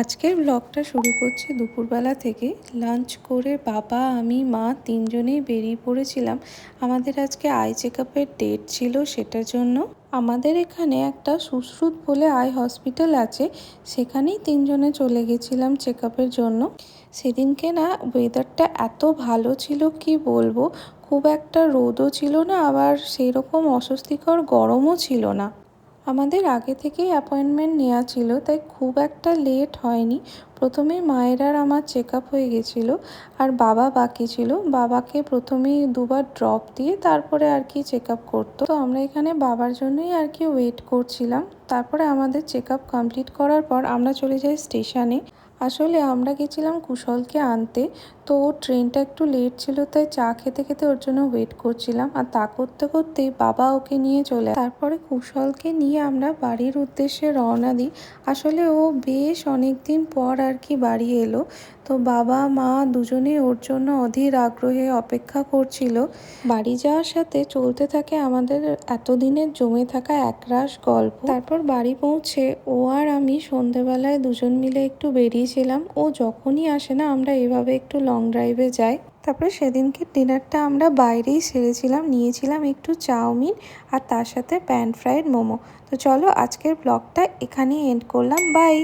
আজকের ব্লগটা শুরু করছি দুপুরবেলা থেকে। লাঞ্চ করে বাবা, আমি, মা তিনজনেই বেরিয়ে পড়েছিলাম। আমাদের আজকে আই চেকআপের ডেট ছিল, সেটার জন্য। আমাদের এখানে একটা সুশ্রুত বলে আই হসপিটাল আছে, সেখানেই তিনজনে চলে গেছিলাম চেকআপের জন্য। সেদিনকে না ওয়েদারটা এত ভালো ছিল কি বলবো, খুব একটা রোদও ছিল না, আবার সেই রকম অস্বস্তিকর গরমও ছিল না। আমাদের আগে থেকেই অ্যাপয়েন্টমেন্ট নেওয়া ছিল, তাই খুব একটা লেট হয়নি। প্রথমে মায়ের আর আমার চেক আপ হয়ে গেছিলো, আর বাবা বাকি ছিল। বাবাকে প্রথমেই দুবার ড্রপ দিয়ে তারপরে আর কি চেক আপ করতো। তো আমরা এখানে বাবার জন্যই আর কি ওয়েট করছিলাম। তারপরে আমাদের চেক আপ কমপ্লিট করার পর আমরা চলে যাই স্টেশনে। আসলে আমরা গেছিলাম কুশলকে আনতে, তো ট্রেনটা একটু লেট ছিল, তাই চা খেতে খেতে ওর জন্য ওয়েট করছিলাম। আর তা করতে করতেই বাবা ওকে নিয়ে চলে। তারপরে কুশলকে নিয়ে আমরা বাড়ির উদ্দেশ্যে রওনা দিই। আসলে ও বেশ অনেক দিন পর আর কি বাড়ি এলো, তো বাবা মা দুজনেই ওর জন্য অধীর আগ্রহে অপেক্ষা করছিল। বাড়ি যাওয়ার সাথে চলতে থাকে আমাদের এতদিনের জমে থাকা একরাশ গল্প। তারপর বাড়ি পৌঁছে ও আর আমি সন্ধেবেলায় দুজন মিলে একটু বেরিয়েছিলাম। ও যখনই আসে না আমরা এভাবে একটু লং ড্রাইভে যাই। তারপরে সেদিনকে ডিনারটা আমরা বাইরেই সেরেছিলাম, নিয়েছিলাম একটু চাউমিন আর তার সাথে প্যান ফ্রাইড মোমো। তো চলো আজকের ব্লগটা এখানেই এন্ড করলাম, বাই।